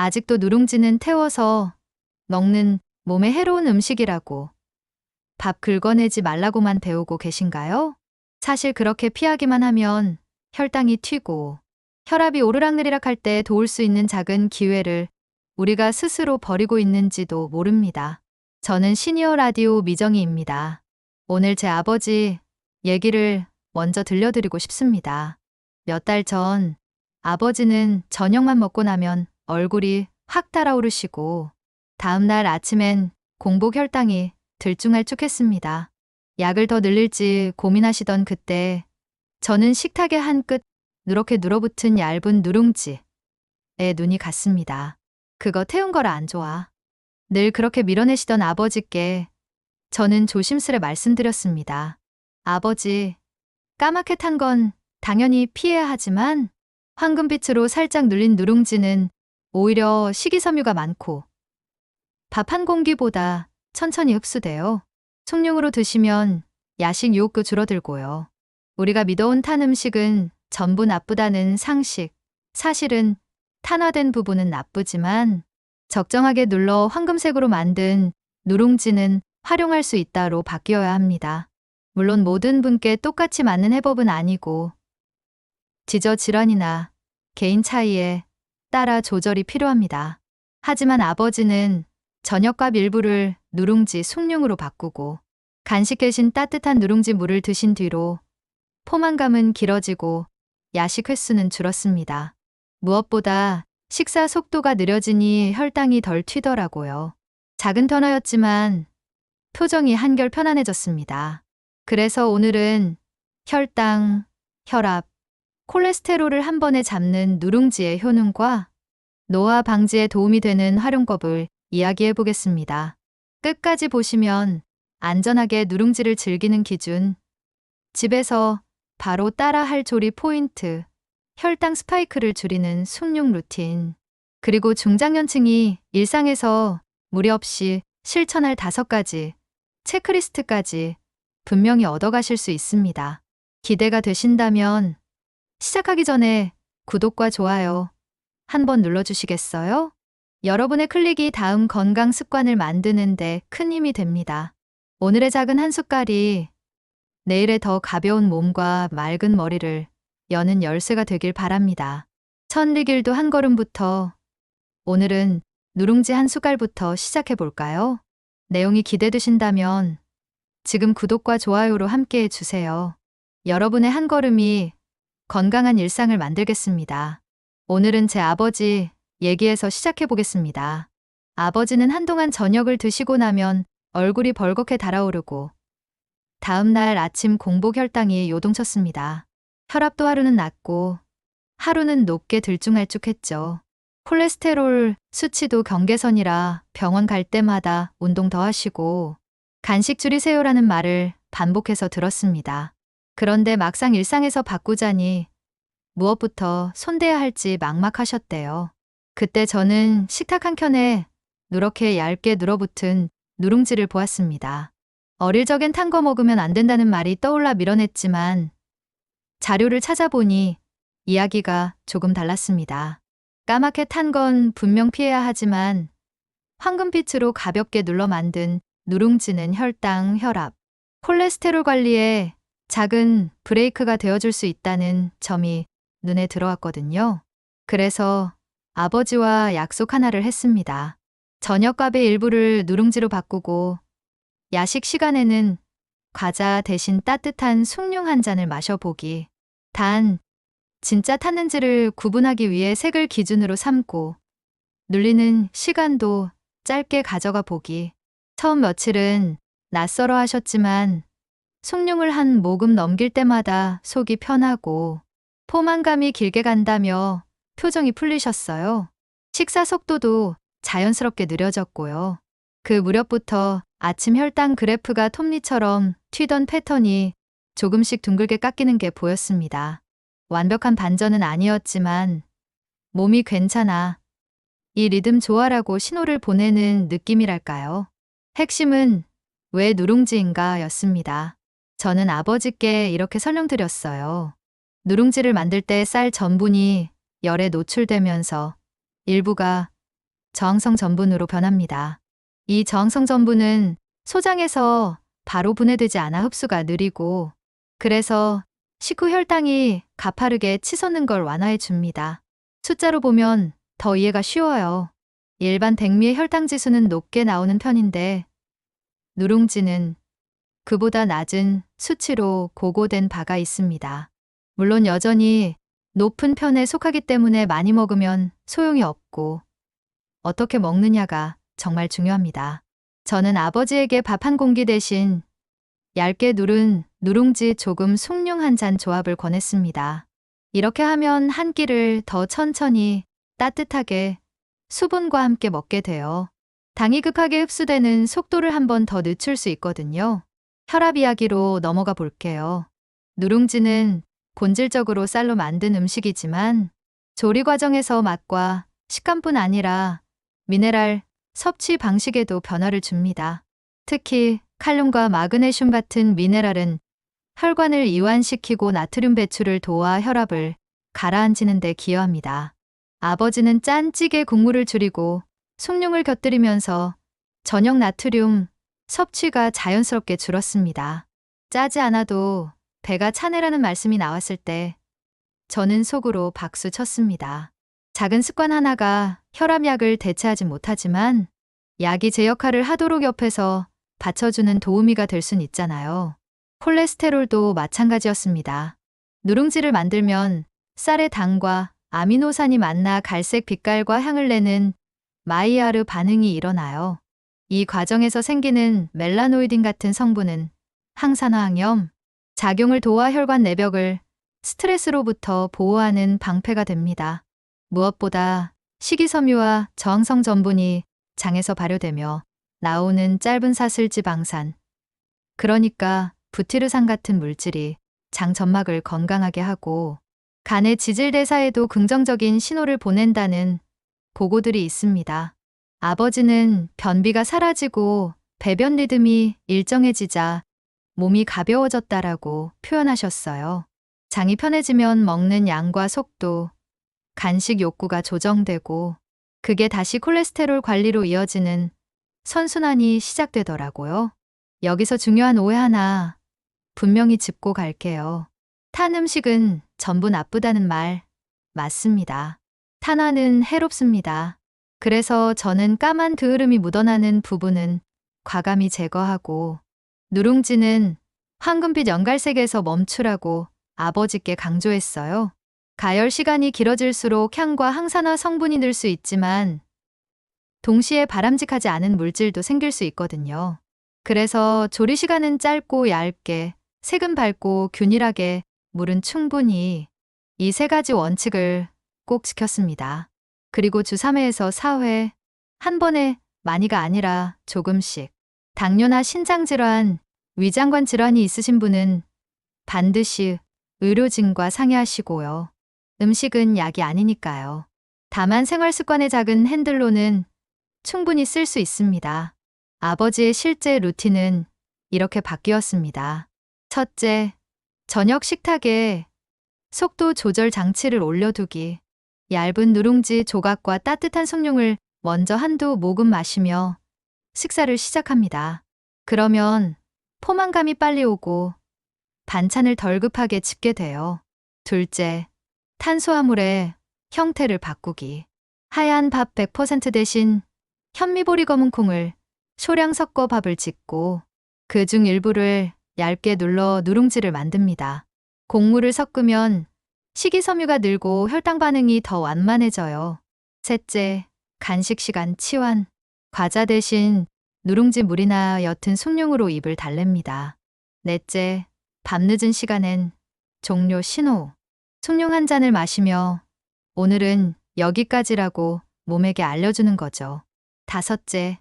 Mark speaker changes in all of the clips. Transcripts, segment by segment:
Speaker 1: 아직도 누룽지는 태워서 먹는 몸에 해로운 음식이라고 밥 긁어내지 말라고만 배우고 계신가요? 사실 그렇게 피하기만 하면 혈당이 튀고 혈압이 오르락내리락 할 때 도울 수 있는 작은 기회를 우리가 스스로 버리고 있는지도 모릅니다. 저는 시니어 라디오 미정희입니다. 오늘 제 아버지 얘기를 먼저 들려드리고 싶습니다. 몇 달 전 아버지는 저녁만 먹고 나면 얼굴이 확 달아오르시고 다음날 아침엔 공복 혈당이 들쭉날쭉했습니다. 약을 더 늘릴지 고민하시던 그때 저는 식탁의 한 끝 누렇게 눌어붙은 얇은 누룽지에 눈이 갔습니다. 그거 태운 거라 안 좋아. 늘 그렇게 밀어내시던 아버지께 저는 조심스레 말씀드렸습니다. 아버지, 까맣게 탄 건 당연히 피해야 하지만 황금빛으로 살짝 눌린 누룽지는 오히려 식이섬유가 많고 밥 한 공기보다 천천히 흡수돼요. 숭늉으로 드시면 야식 유혹도 줄어들고요. 우리가 믿어온 탄 음식은 전부 나쁘다는 상식. 사실은 탄화된 부분은 나쁘지만 적정하게 눌러 황금색으로 만든 누룽지는 활용할 수 있다로 바뀌어야 합니다. 물론 모든 분께 똑같이 맞는 해법은 아니고 지저질환이나 개인 차이에 따라 조절이 필요합니다. 하지만 아버지는 저녁밥 일부를 누룽지 숭늉으로 바꾸고 간식 대신 따뜻한 누룽지 물을 드신 뒤로 포만감은 길어지고 야식 횟수는 줄었습니다. 무엇보다 식사 속도가 느려지니 혈당이 덜 튀더라고요. 작은 변화였지만 표정이 한결 편안해졌습니다. 그래서 오늘은 혈당, 혈압, 콜레스테롤을 한 번에 잡는 누룽지의 효능과 노화 방지에 도움이 되는 활용법을 이야기해 보겠습니다. 끝까지 보시면 안전하게 누룽지를 즐기는 기준, 집에서 바로 따라할 조리 포인트, 혈당 스파이크를 줄이는 숭늉 루틴, 그리고 중장년층이 일상에서 무리 없이 실천할 5가지 체크리스트까지 분명히 얻어가실 수 있습니다. 기대가 되신다면 시작하기 전에 구독과 좋아요 한번 눌러주시겠어요? 여러분의 클릭이 다음 건강 습관을 만드는 데 큰 힘이 됩니다. 오늘의 작은 한 숟갈이 내일의 더 가벼운 몸과 맑은 머리를 여는 열쇠가 되길 바랍니다. 천리길도 한 걸음부터 오늘은 누룽지 한 숟갈부터 시작해 볼까요? 내용이 기대되신다면 지금 구독과 좋아요로 함께 해주세요. 여러분의 한 걸음이 건강한 일상을 만들겠습니다. 오늘은 제 아버지 얘기에서 시작해 보겠습니다. 아버지는 한동안 저녁을 드시고 나면 얼굴이 벌겋게 달아오르고 다음날 아침 공복 혈당이 요동쳤습니다. 혈압도 하루는 낮고 하루는 높게 들쭉날쭉했죠. 콜레스테롤 수치도 경계선이라 병원 갈 때마다 운동 더 하시고 간식 줄이세요라는 말을 반복해서 들었습니다. 그런데 막상 일상에서 바꾸자니 무엇부터 손대야 할지 막막하셨대요. 그때 저는 식탁 한켠에 누렇게 얇게 눌어붙은 누룽지를 보았습니다. 어릴 적엔 탄 거 먹으면 안 된다는 말이 떠올라 밀어냈지만 자료를 찾아보니 이야기가 조금 달랐습니다. 까맣게 탄 건 분명 피해야 하지만 황금빛으로 가볍게 눌러 만든 누룽지는 혈당, 혈압, 콜레스테롤 관리에 작은 브레이크가 되어줄 수 있다는 점이 눈에 들어왔거든요. 그래서 아버지와 약속 하나를 했습니다. 저녁밥의 일부를 누룽지로 바꾸고 야식 시간에는 과자 대신 따뜻한 숭늉 한 잔을 마셔보기. 단, 진짜 탔는지를 구분하기 위해 색을 기준으로 삼고 눌리는 시간도 짧게 가져가 보기. 처음 며칠은 낯설어 하셨지만 숭늉을 한 모금 넘길 때마다 속이 편하고 포만감이 길게 간다며 표정이 풀리셨어요. 식사 속도도 자연스럽게 느려졌고요. 그 무렵부터 아침 혈당 그래프가 톱니처럼 튀던 패턴이 조금씩 둥글게 깎이는 게 보였습니다. 완벽한 반전은 아니었지만 몸이 괜찮아. 이 리듬 좋아라고 신호를 보내는 느낌이랄까요. 핵심은 왜 누룽지인가 였습니다. 저는 아버지께 이렇게 설명드렸어요. 누룽지를 만들 때 쌀 전분이 열에 노출되면서 일부가 저항성 전분으로 변합니다. 이 저항성 전분은 소장에서 바로 분해되지 않아 흡수가 느리고, 그래서 식후 혈당이 가파르게 치솟는 걸 완화해 줍니다. 숫자로 보면 더 이해가 쉬워요. 일반 백미의 혈당 지수는 높게 나오는 편인데, 누룽지는 그보다 낮은 수치로 고고된 바가 있습니다. 물론 여전히 높은 편에 속하기 때문에 많이 먹으면 소용이 없고, 어떻게 먹느냐가 정말 중요합니다. 저는 아버지에게 밥 한 공기 대신 얇게 누른 누룽지 조금 숭늉 한 잔 조합을 권했습니다. 이렇게 하면 한 끼를 더 천천히 따뜻하게 수분과 함께 먹게 돼요. 당이 급하게 흡수되는 속도를 한 번 더 늦출 수 있거든요. 혈압 이야기로 넘어가 볼게요. 누룽지는 본질적으로 쌀로 만든 음식이지만 조리 과정에서 맛과 식감뿐 아니라 미네랄 섭취 방식에도 변화를 줍니다. 특히 칼륨과 마그네슘 같은 미네랄은 혈관을 이완시키고 나트륨 배출을 도와 혈압을 가라앉히는 데 기여합니다. 아버지는 짠 찌개 국물을 줄이고 숭늉을 곁들이면서 저녁 나트륨 섭취가 자연스럽게 줄었습니다. 짜지 않아도 배가 차네라는 말씀이 나왔을 때 저는 속으로 박수 쳤습니다. 작은 습관 하나가 혈압약을 대체하지 못하지만 약이 제 역할을 하도록 옆에서 받쳐주는 도우미가 될 순 있잖아요. 콜레스테롤도 마찬가지였습니다. 누룽지를 만들면 쌀의 당과 아미노산이 만나 갈색 빛깔과 향을 내는 마이야르 반응이 일어나요. 이 과정에서 생기는 멜라노이딘 같은 성분은 항산화항염 작용을 도와 혈관 내벽을 스트레스로부터 보호하는 방패가 됩니다. 무엇보다 식이섬유와 저항성 전분이 장에서 발효되며 나오는 짧은 사슬지방산, 그러니까 부티르산 같은 물질이 장 점막을 건강하게 하고 간의 지질대사에도 긍정적인 신호를 보낸다는 보고들이 있습니다. 아버지는 변비가 사라지고 배변 리듬이 일정해지자 몸이 가벼워졌다라고 표현하셨어요. 장이 편해지면 먹는 양과 속도, 간식 욕구가 조정되고 그게 다시 콜레스테롤 관리로 이어지는 선순환이 시작되더라고요. 여기서 중요한 오해 하나 분명히 짚고 갈게요. 탄 음식은 전부 나쁘다는 말 맞습니다. 탄화는 해롭습니다. 그래서 저는 까만 그을음이 묻어나는 부분은 과감히 제거하고 누룽지는 황금빛 연갈색에서 멈추라고 아버지께 강조했어요. 가열 시간이 길어질수록 향과 항산화 성분이 늘 수 있지만 동시에 바람직하지 않은 물질도 생길 수 있거든요. 그래서 조리 시간은 짧고 얇게, 색은 밝고 균일하게, 물은 충분히, 이 세 가지 원칙을 꼭 지켰습니다. 그리고 주 3회에서 4회, 한 번에 많이가 아니라 조금씩. 당뇨나 신장질환, 위장관 질환이 있으신 분은 반드시 의료진과 상의하시고요. 음식은 약이 아니니까요. 다만 생활습관의 작은 핸들로는 충분히 쓸 수 있습니다. 아버지의 실제 루틴은 이렇게 바뀌었습니다. 첫째, 저녁 식탁에 속도 조절 장치를 올려두기. 얇은 누룽지 조각과 따뜻한 숭늉을 먼저 한두 모금 마시며 식사를 시작합니다. 그러면 포만감이 빨리 오고 반찬을 덜 급하게 집게 돼요. 둘째, 탄수화물의 형태를 바꾸기. 하얀 밥 100% 대신 현미보리 검은 콩을 소량 섞어 밥을 짓고 그중 일부를 얇게 눌러 누룽지를 만듭니다. 곡물을 섞으면 식이섬유가 늘고 혈당 반응이 더 완만해져요. 셋째, 간식 시간 치환. 과자 대신 누룽지 물이나 옅은 숭늉으로 입을 달랩니다. 넷째, 밤늦은 시간엔 종료 신호. 숭늉 한 잔을 마시며 오늘은 여기까지라고 몸에게 알려주는 거죠. 다섯째,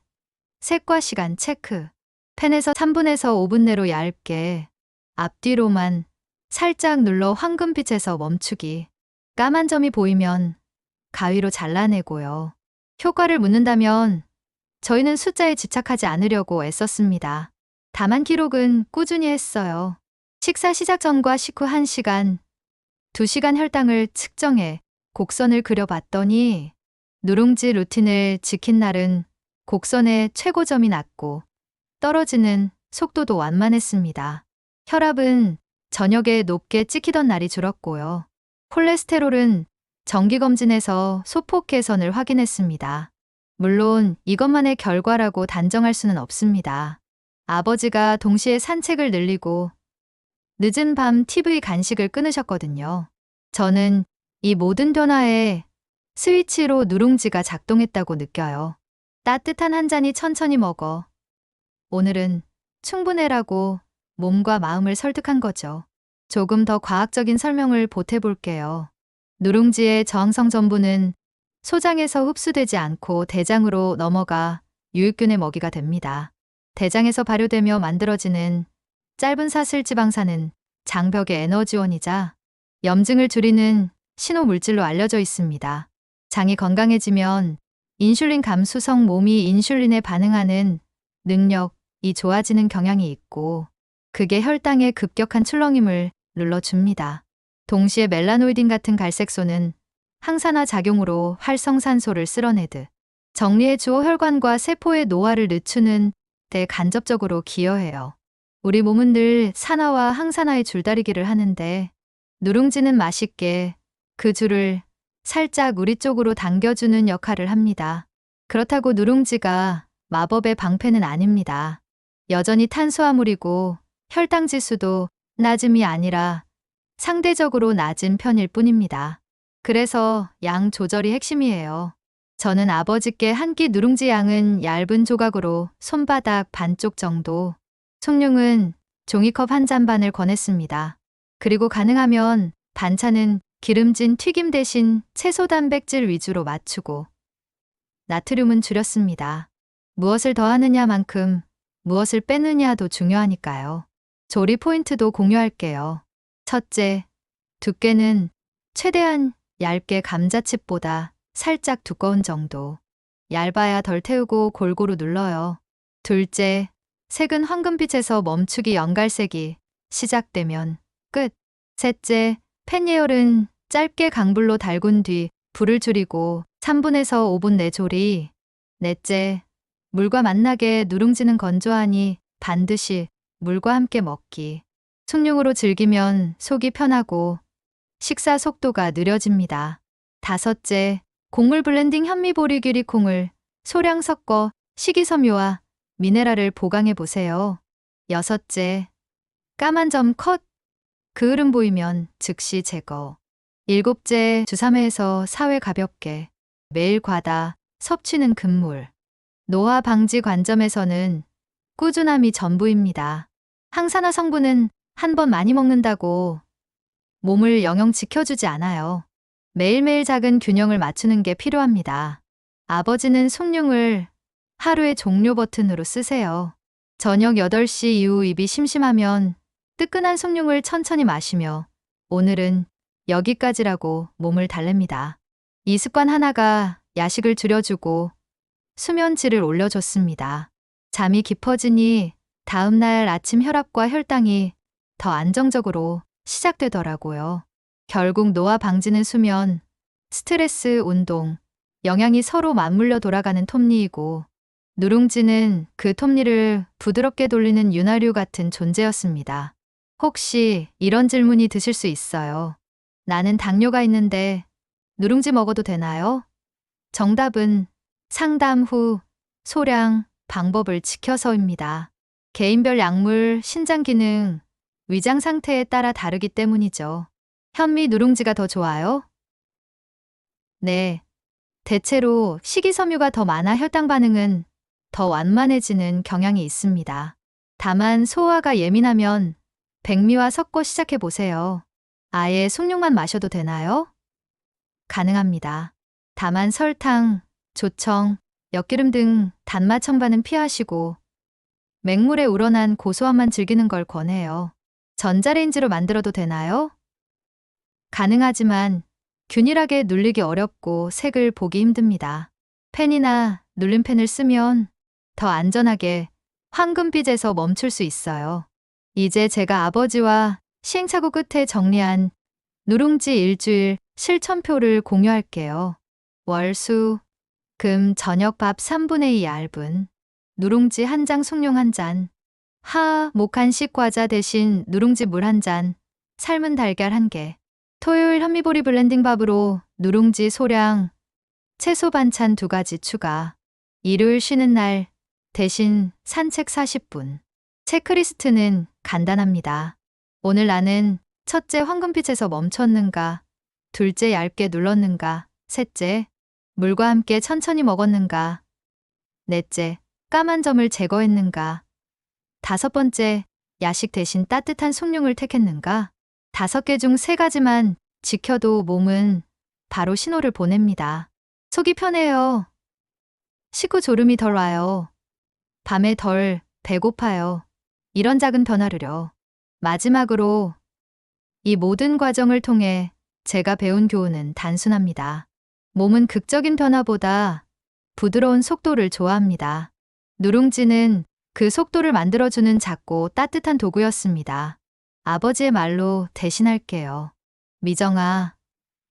Speaker 1: 색과 시간 체크. 펜에서 3분에서 5분 내로 얇게 앞뒤로만 살짝 눌러 황금빛에서 멈추기. 까만 점이 보이면 가위로 잘라내고요. 효과를 묻는다면 저희는 숫자에 집착하지 않으려고 애썼습니다. 다만 기록은 꾸준히 했어요. 식사 시작 전과 식후 1시간, 2시간 혈당을 측정해 곡선을 그려봤더니 누룽지 루틴을 지킨 날은 곡선의 최고점이 낮고 떨어지는 속도도 완만했습니다. 혈압은 저녁에 높게 찍히던 날이 줄었고요. 콜레스테롤은 정기검진에서 소폭 개선을 확인했습니다. 물론 이것만의 결과라고 단정할 수는 없습니다. 아버지가 동시에 산책을 늘리고 늦은 밤 TV 간식을 끊으셨거든요. 저는 이 모든 변화에 스위치로 누룽지가 작동했다고 느껴요. 따뜻한 한 잔이 천천히 먹어. 오늘은 충분해라고 몸과 마음을 설득한 거죠. 조금 더 과학적인 설명을 보태볼게요. 누룽지의 저항성 전분은 소장에서 흡수되지 않고 대장으로 넘어가 유익균의 먹이가 됩니다. 대장에서 발효되며 만들어지는 짧은 사슬 지방산은 장벽의 에너지원이자 염증을 줄이는 신호 물질로 알려져 있습니다. 장이 건강해지면 인슐린 감수성 몸이 인슐린에 반응하는 능력이 좋아지는 경향이 있고 그게 혈당의 급격한 출렁임을 눌러줍니다. 동시에 멜라노이딘 같은 갈색소는 항산화 작용으로 활성산소를 쓸어내듯 정리해 주어 혈관과 세포의 노화를 늦추는 데 간접적으로 기여해요. 우리 몸은 늘 산화와 항산화의 줄다리기를 하는데 누룽지는 맛있게 그 줄을 살짝 우리 쪽으로 당겨주는 역할을 합니다. 그렇다고 누룽지가 마법의 방패는 아닙니다. 여전히 탄수화물이고 혈당 지수도 낮음이 아니라 상대적으로 낮은 편일 뿐입니다. 그래서 양 조절이 핵심이에요. 저는 아버지께 한 끼 누룽지 양은 얇은 조각으로 손바닥 반쪽 정도, 숭늉은 종이컵 한 잔 반을 권했습니다. 그리고 가능하면 반찬은 기름진 튀김 대신 채소 단백질 위주로 맞추고 나트륨은 줄였습니다. 무엇을 더하느냐만큼 무엇을 빼느냐도 중요하니까요. 조리 포인트도 공유할게요. 첫째, 두께는 최대한 얇게 감자칩보다 살짝 두꺼운 정도. 얇아야 덜 태우고 골고루 눌러요. 둘째, 색은 황금빛에서 멈추기 연갈색이 시작되면 끝. 셋째, 팬 예열은 짧게 강불로 달군 뒤 불을 줄이고 3분에서 5분 내조리. 넷째, 물과 만나게 누룽지는 건조하니 반드시 물과 함께 먹기. 숭늉으로 즐기면 속이 편하고 식사 속도가 느려집니다. 다섯째, 곡물 블렌딩 현미보리귀리 콩을 소량 섞어 식이섬유와 미네랄을 보강해 보세요. 여섯째, 까만 점 컷. 그을음 보이면 즉시 제거. 일곱째, 주 3회에서 4회 가볍게. 매일 과다 섭취는 금물. 노화 방지 관점에서는 꾸준함이 전부입니다. 항산화 성분은 한 번 많이 먹는다고 몸을 영영 지켜주지 않아요. 매일매일 작은 균형을 맞추는 게 필요합니다. 아버지는 숭늉을 하루의 종료 버튼으로 쓰세요. 저녁 8시 이후 입이 심심하면 뜨끈한 숭늉을 천천히 마시며 오늘은 여기까지라고 몸을 달랩니다. 이 습관 하나가 야식을 줄여주고 수면 질을 올려줬습니다. 잠이 깊어지니 다음날 아침 혈압과 혈당이 더 안정적으로 시작되더라고요. 결국 노화 방지는 수면, 스트레스, 운동, 영양이 서로 맞물려 돌아가는 톱니이고 누룽지는 그 톱니를 부드럽게 돌리는 윤활유 같은 존재였습니다. 혹시 이런 질문이 드실 수 있어요. 나는 당뇨가 있는데 누룽지 먹어도 되나요? 정답은 상담 후 소량 방법을 지켜서입니다. 개인별 약물, 신장 기능, 위장 상태에 따라 다르기 때문이죠. 현미 누룽지가 더 좋아요? 네. 대체로 식이섬유가 더 많아 혈당 반응은 더 완만해지는 경향이 있습니다. 다만 소화가 예민하면 백미와 섞어 시작해 보세요. 아예 숭늉만 마셔도 되나요? 가능합니다. 다만 설탕, 조청, 엿기름 등 단맛 첨가는 피하시고 맹물에 우러난 고소함만 즐기는 걸 권해요. 전자레인지로 만들어도 되나요? 가능하지만 균일하게 눌리기 어렵고 색을 보기 힘듭니다. 펜이나 눌림펜을 쓰면 더 안전하게 황금빛에서 멈출 수 있어요. 이제 제가 아버지와 시행착오 끝에 정리한 누룽지 일주일 실천표를 공유할게요. 월, 수, 금 저녁 밥 3분의 2 얇은 누룽지 1장 숭늉 1잔. 목한식 과자 대신 누룽지 물 1잔. 삶은 달걀 1개. 토요일 현미보리 블렌딩 밥으로 누룽지 소량, 채소 반찬 2가지 추가. 일요일 쉬는 날 대신 산책 40분. 체크리스트는 간단합니다. 오늘 나는 첫째 황금빛에서 멈췄는가, 둘째 얇게 눌렀는가, 셋째 물과 함께 천천히 먹었는가, 넷째 까만 점을 제거했는가, 다섯 번째 야식 대신 따뜻한 숭늉을 택했는가. 5개 중 3가지만 지켜도 몸은 바로 신호를 보냅니다. 속이 편해요. 식후 졸음이 덜 와요. 밤에 덜 배고파요. 이런 작은 변화를요. 마지막으로 이 모든 과정을 통해 제가 배운 교훈은 단순합니다. 몸은 극적인 변화보다 부드러운 속도를 좋아합니다. 누룽지는 그 속도를 만들어주는 작고 따뜻한 도구였습니다. 아버지의 말로 대신할게요. 미정아,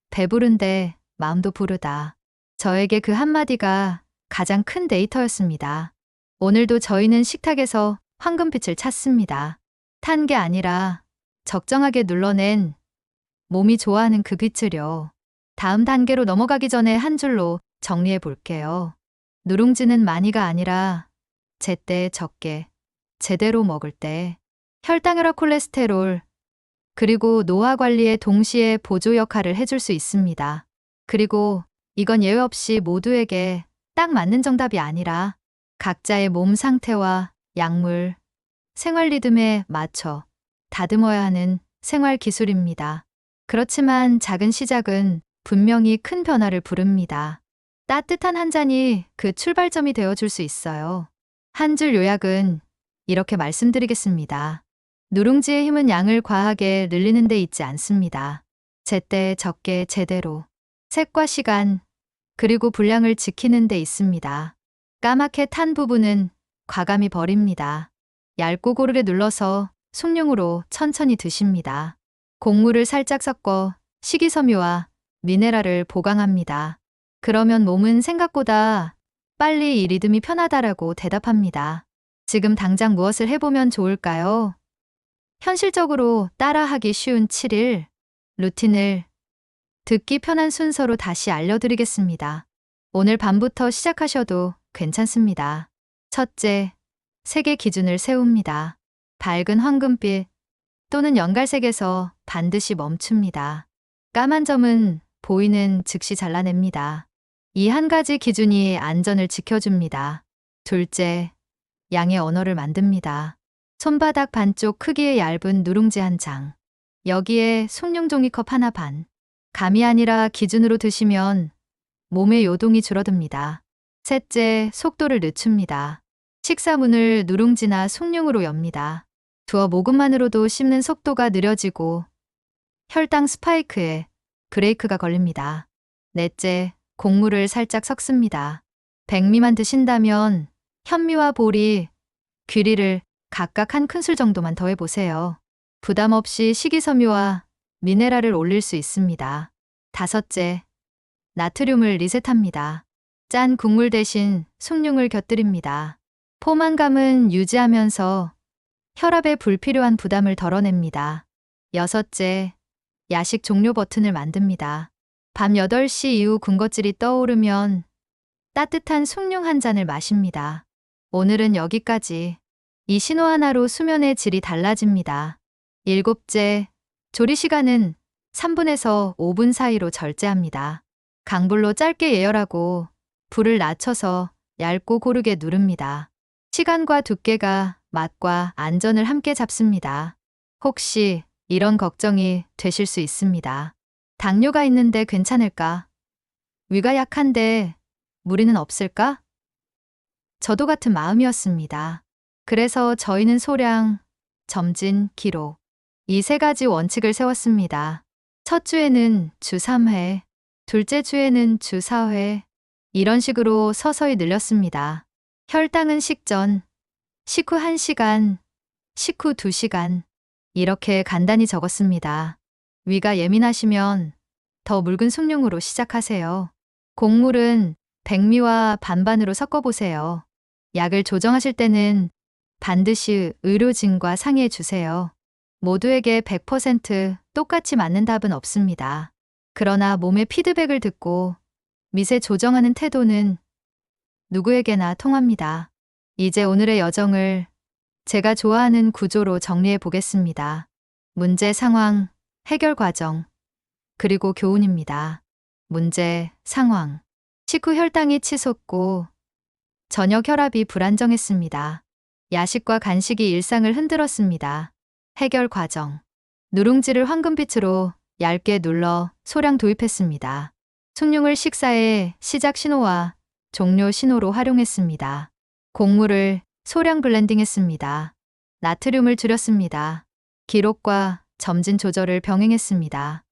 Speaker 1: 배부른데 마음도 부르다. 저에게 그 한마디가 가장 큰 데이터였습니다. 오늘도 저희는 식탁에서 황금빛을 찾습니다. 탄 게 아니라 적정하게 눌러낸 몸이 좋아하는 그 빛을요. 다음 단계로 넘어가기 전에 한 줄로 정리해 볼게요. 누룽지는 많이가 아니라 제때 적게, 제대로 먹을 때 혈당혈압 콜레스테롤, 그리고 노화 관리에 동시에 보조 역할을 해줄 수 있습니다. 그리고 이건 예외 없이 모두에게 딱 맞는 정답이 아니라 각자의 몸 상태와 약물, 생활 리듬에 맞춰 다듬어야 하는 생활 기술입니다. 그렇지만 작은 시작은 분명히 큰 변화를 부릅니다. 따뜻한 한 잔이 그 출발점이 되어줄 수 있어요. 한 줄 요약은 이렇게 말씀드리겠습니다. 누룽지의 힘은 양을 과하게 늘리는 데 있지 않습니다. 제때 적게 제대로, 색과 시간, 그리고 분량을 지키는 데 있습니다. 까맣게 탄 부분은 과감히 버립니다. 얇고 고르게 눌러서 숭늉으로 천천히 드십니다. 곡물을 살짝 섞어 식이섬유와 미네랄을 보강합니다. 그러면 몸은 생각보다 빨리 이 리듬이 편하다라고 대답합니다. 지금 당장 무엇을 해보면 좋을까요? 현실적으로 따라하기 쉬운 7일 루틴을 듣기 편한 순서로 다시 알려드리겠습니다. 오늘 밤부터 시작하셔도 괜찮습니다. 첫째, 색의 기준을 세웁니다. 밝은 황금빛 또는 연갈색에서 반드시 멈춥니다. 까만 점은 보이는 즉시 잘라냅니다. 이 한 가지 기준이 안전을 지켜줍니다. 둘째, 양의 언어를 만듭니다. 손바닥 반쪽 크기의 얇은 누룽지 1장. 여기에 숭늉 종이컵 하나 반. 감이 아니라 기준으로 드시면 몸의 요동이 줄어듭니다. 셋째, 속도를 늦춥니다. 식사문을 누룽지나 숭늉으로 엽니다. 두어 모금만으로도 씹는 속도가 느려지고 혈당 스파이크에 브레이크가 걸립니다. 넷째, 곡물을 살짝 섞습니다. 100 미만 드신다면 현미와 보리, 귀리를 각각 한 큰술 정도만 더해보세요. 부담 없이 식이섬유와 미네랄을 올릴 수 있습니다. 다섯째, 나트륨을 리셋합니다. 짠 국물 대신 숭늉을 곁들입니다. 포만감은 유지하면서 혈압에 불필요한 부담을 덜어냅니다. 여섯째, 야식 종료 버튼을 만듭니다. 밤 8시 이후 군것질이 떠오르면 따뜻한 숭늉 한 잔을 마십니다. 오늘은 여기까지. 이 신호 하나로 수면의 질이 달라집니다. 일곱째, 조리 시간은 3분에서 5분 사이로 절제합니다. 강불로 짧게 예열하고 불을 낮춰서 얇고 고르게 누릅니다. 시간과 두께가 맛과 안전을 함께 잡습니다. 혹시 이런 걱정이 되실 수 있습니다. 당뇨가 있는데 괜찮을까? 위가 약한데 무리는 없을까? 저도 같은 마음이었습니다. 그래서 저희는 소량, 점진, 기록 이 3가지 원칙을 세웠습니다. 첫 주에는 주 3회, 둘째 주에는 주 4회 이런 식으로 서서히 늘렸습니다. 혈당은 식전, 식후 1시간, 식후 2시간 이렇게 간단히 적었습니다. 위가 예민하시면 더 묽은 숭늉으로 시작하세요. 곡물은 백미와 반반으로 섞어보세요. 약을 조정하실 때는 반드시 의료진과 상의해 주세요. 모두에게 100% 똑같이 맞는 답은 없습니다. 그러나 몸의 피드백을 듣고 미세 조정하는 태도는 누구에게나 통합니다. 이제 오늘의 여정을 제가 좋아하는 구조로 정리해 보겠습니다. 문제, 상황, 해결 과정, 그리고 교훈입니다. 문제, 상황. 식후 혈당이 치솟고 저녁 혈압이 불안정했습니다. 야식과 간식이 일상을 흔들었습니다. 해결 과정. 누룽지를 황금빛으로 얇게 눌러 소량 도입했습니다. 숭늉을 식사의 시작 신호와 종료 신호로 활용했습니다. 곡물을 소량 블렌딩했습니다. 나트륨을 줄였습니다. 기록과 점진 조절을 병행했습니다.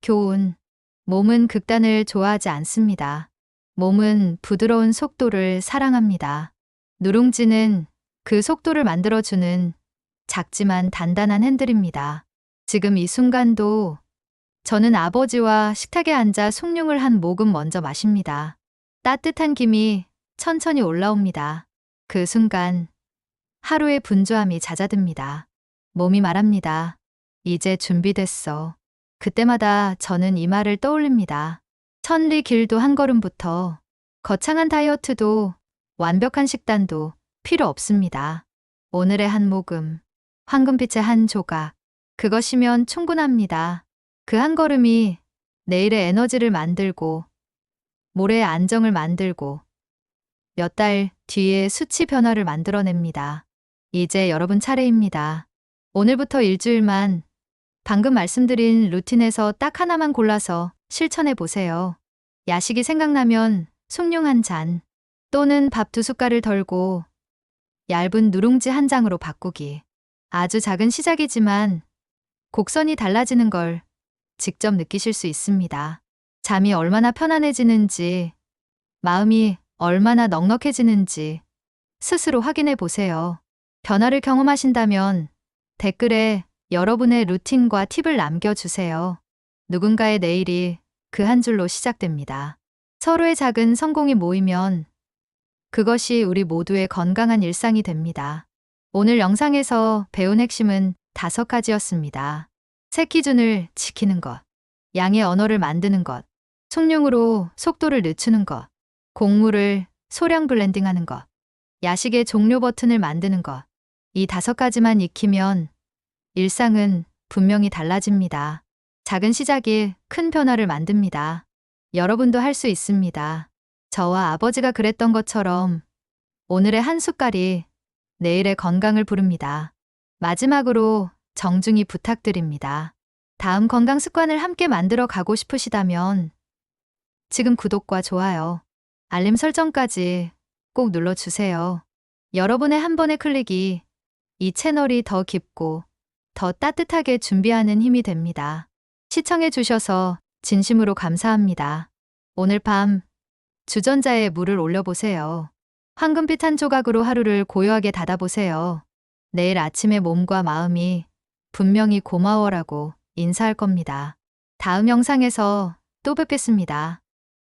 Speaker 1: 교훈. 몸은 극단을 좋아하지 않습니다. 몸은 부드러운 속도를 사랑합니다. 누룽지는 그 속도를 만들어주는 작지만 단단한 핸들입니다. 지금 이 순간도 저는 아버지와 식탁에 앉아 숭늉을 한 모금 먼저 마십니다. 따뜻한 김이 천천히 올라옵니다. 그 순간 하루의 분주함이 잦아듭니다. 몸이 말합니다. 이제 준비됐어. 그때마다 저는 이 말을 떠올립니다. 천리 길도 한 걸음부터 거창한 다이어트도 완벽한 식단도 필요 없습니다. 오늘의 한 모금, 황금빛의 한 조각, 그것이면 충분합니다. 그 한 걸음이 내일의 에너지를 만들고 모레의 안정을 만들고 몇 달 뒤에 수치 변화를 만들어냅니다. 이제 여러분 차례입니다. 오늘부터 일주일만 방금 말씀드린 루틴에서 딱 하나만 골라서 실천해 보세요. 야식이 생각나면 숭늉 한 잔 또는 밥 2숟갈을 덜고 얇은 누룽지 한 장으로 바꾸기. 아주 작은 시작이지만 곡선이 달라지는 걸 직접 느끼실 수 있습니다. 잠이 얼마나 편안해지는지, 마음이 얼마나 넉넉해지는지 스스로 확인해 보세요. 변화를 경험하신다면 댓글에 여러분의 루틴과 팁을 남겨주세요. 누군가의 내일이 그 한 줄로 시작됩니다. 서로의 작은 성공이 모이면 그것이 우리 모두의 건강한 일상이 됩니다. 오늘 영상에서 배운 핵심은 5가지였습니다. 색 기준을 지키는 것, 양의 언어를 만드는 것, 숭늉으로 속도를 늦추는 것, 곡물을 소량 블렌딩하는 것, 야식의 종료 버튼을 만드는 것. 이 5가지만 익히면 일상은 분명히 달라집니다. 작은 시작이 큰 변화를 만듭니다. 여러분도 할 수 있습니다. 저와 아버지가 그랬던 것처럼 오늘의 한 숟갈이 내일의 건강을 부릅니다. 마지막으로 정중히 부탁드립니다. 다음 건강 습관을 함께 만들어 가고 싶으시다면 지금 구독과 좋아요, 알림 설정까지 꼭 눌러주세요. 여러분의 한 번의 클릭이 이 채널이 더 깊고 더 따뜻하게 준비하는 힘이 됩니다. 시청해 주셔서 진심으로 감사합니다. 오늘 밤 주전자에 물을 올려보세요. 황금빛 한 조각으로 하루를 고요하게 닫아보세요. 내일 아침에 몸과 마음이 분명히 고마워라고 인사할 겁니다. 다음 영상에서 또 뵙겠습니다.